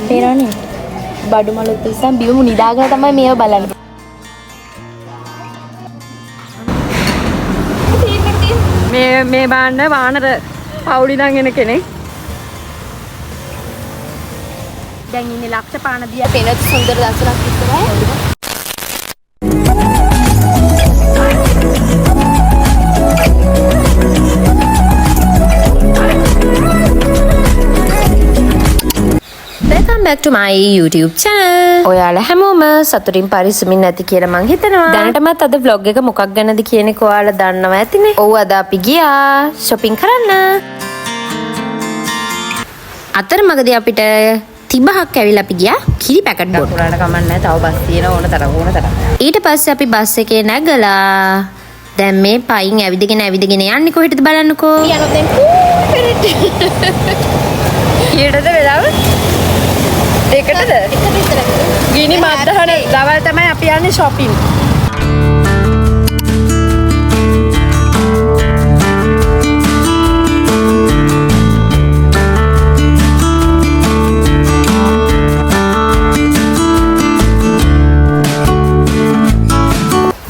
පේනවනේ බඩු මලුත් උස්සන් බිම නිදාගෙන තමයි මේව බලන්නේ. මේ බාන්න වානර පවුලි නම් එන කෙනෙක්. දැන් ඉන්නේ ලක්ෂ පාන දියා පේන සුන්දර දර්ශනයක් විතරයි. Welcome back to my YouTube channel. ඔයාලා හැමෝම සතුටින් පරිස්සමින් නැති කියලා මං හිතනවා. දැනටමත් අද vlog එක මොකක් ගැනද කියන එක ඔයාලා දන්නවා ඇතිනේ. ඔව් අද අපි ගියා shopping කරන්න. අතරමඟදී අපිට 30ක් ඇවිල්ලා අපි ගියා කිරි පැකට් බොන්න. උනාට කමක් නැහැ. තව බස් තියෙන ඕන තරම්. ඊට පස්සේ අපි බස් එකේ නැගලා දැන් මේ පයින් ඇවිදගෙන යන්නේ කොහෙටද බලන්නකෝ. යනවා දැන් පෙරට. ඊටද වෙලාව? දෙකටද? එක විතරක්. ගිනි මද්දහන දවල් තමයි අපි යන්නේ shopping.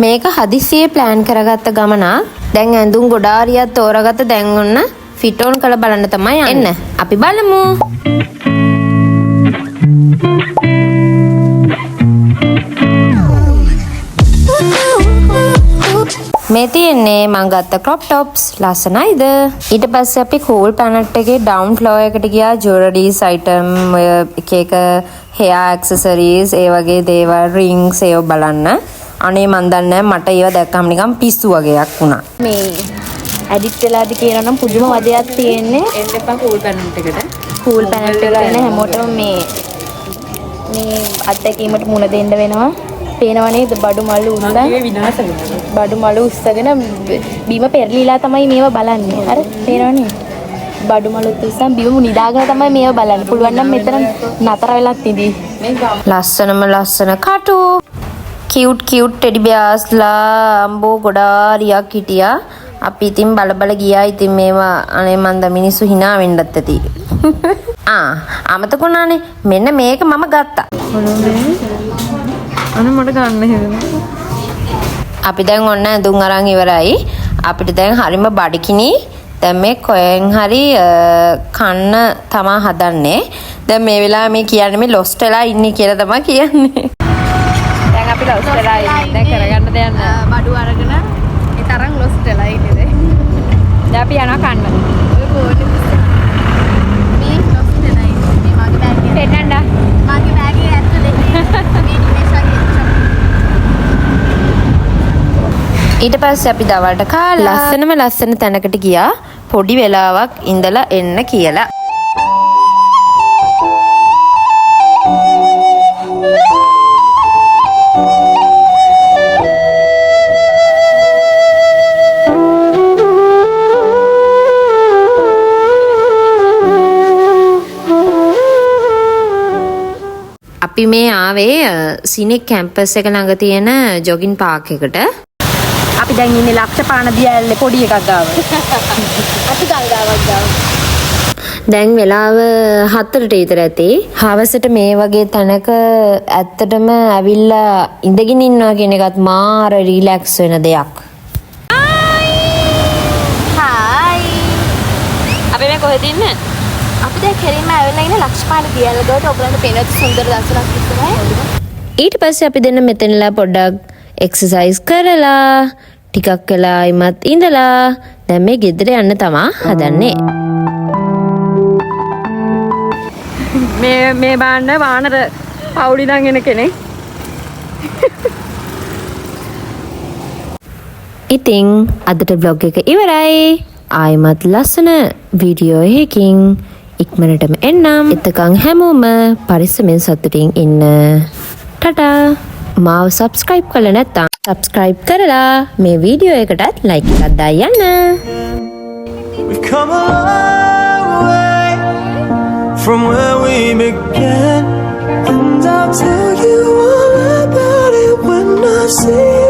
මේක හදිසියේ ප්ලෑන් කරගත්ත ගමන. දැන් ඇඳුම් ගොඩාරියක් තෝරගත්ත දැන් ඔන්න ෆිට ඔන් කරලා බලන්න තමයි යන්නේ. අපි බලමු. මේ තියෙන්නේ මම ගත්ත crop tops ලස්සනයිද? ඊට පස්සේ අපි cool planet එකේ down floor එකට ගියා jewelries item එක එක hair accessories ඒ වගේ දේවල් rings ඒව බලන්න. අනේ මන් දන්නේ මට ඒව දැක්කම නිකන් පිස්සු වගේක් වුණා. මේ ඇඩිට් වෙලාද කියනවා නම් පුදුම වදයක් තියෙන්නේ. එන්න එපා cool planet එකට. cool planet එක ගන්න හැමෝටම මේ අත්දැකීමට මුණ දෙන්න වෙනවා. පේනව නේද බඩු මල්ලු උස්සන් විනාශ වෙනවා. බඩු මල්ලු උස්සගෙන බීම පෙරලිලා තමයි මේව බලන්නේ. අර පේනව නේද? බඩු මල්ලු උස්සන් බීම නිදාගෙන තමයි මේව බලන්නේ. පුළුවන් නම් මෙතන නතර වෙලත් ඉඳී. ලස්සන කටු cute teddy bears ලා අම්බෝ ගොඩාරියක් හිටියා. අපි ඉතින් බල ගියා. ඉතින් මේවා අනේ මන්ද මිනිස්සු hina වෙන්නත් ඇති. අමතක වුණානේ. මෙන්න මේක මම ගත්තා. අනේ මට ගන්න හැදෙනවා. අපි දැන් ඔන්න ඇඳුම් අරන් ඉවරයි. අපිට දැන් හරිම බඩකිනි. දැන් මේ කොහෙන් හරි කන්න තමා හදන්නේ. දැන් මේ වෙලාවේ මේ කියන්නේ මේ ලොස්ට් වෙලා ඉන්නේ කියලා තමයි කියන්නේ. දැන් අපි ලොස් වෙලා ඉන්නේ. දැන් කරගන්න දෙයක් නැහැ. බඩු අරගෙන ඒ තරම් ලොස් වෙලා ඉන්නේ. දැන් අපි යනවා කන්න. ඔය බෝඩ් මේ ලොස් වෙලා ඉන්නේ. මේ මගේ බෑග් එක. පෙන්නන්න. මගේ බෑග් එක ඇතුලේ මේ ඊට පස්සේ අපි දවල්ට කාලා ලස්සන තැනකට ගියා. පොඩි වෙලාවක් ඉඳලා එන්න කියලා. අපි මේ ආවේ සිනික් කැම්පස් එක ළඟ තියෙන ජොගින් පාක් එකට. අපි දැන් ඉන්නේ ලක්ෂ පාන දියැලේ පොඩි එකක් ගාව. අපි ගංගාවක් ගාව. දැන් වෙලාව 4ට විතර ඇති. හවසට මේ වගේ තැනක ඇත්තටම ඇවිල්ලා ඉඳගෙන ඉන්නවා කියන එකත් මාර රිලැක්ස් වෙන දෙයක්. හායි. අපි මේ කොහෙද ඉන්නේ? අපි දැන් කෙලින්ම ඇවිල්ලා ඉන්නේ ලක්ෂ පාන දියැල ගාවට. ඔයගලන්ට පේන සුන්දර දර්ශනයක් විතරයි. ඊට පස්සේ අපි දෙන්න මෙතනලා පොඩ්ඩක් එක්සර්සයිස් කරලා ටිකක් වෙලා ඉමත් ඉඳලා දැන් මේ ගෙදර යන්න තමා හදන්නේ. මේ බාන්න වානර පවුලි නම් එන කෙනෙක්. ඉතින් අදට vlog එක ඉවරයි. ආයිමත් ලස්සන වීඩියෝ එකකින් ඉක්මනටම එන්නම්. එතකන් හැමෝම පරිස්සමෙන් සතුටින් ඉන්න. ටටා. මාව subscribe කරලා නැත්නම් subscribe කරලා මේ වීඩියෝ එකටත් like එකක් දාලා යන්න. We've come a long way from where we began, and I'll tell you all about it when I see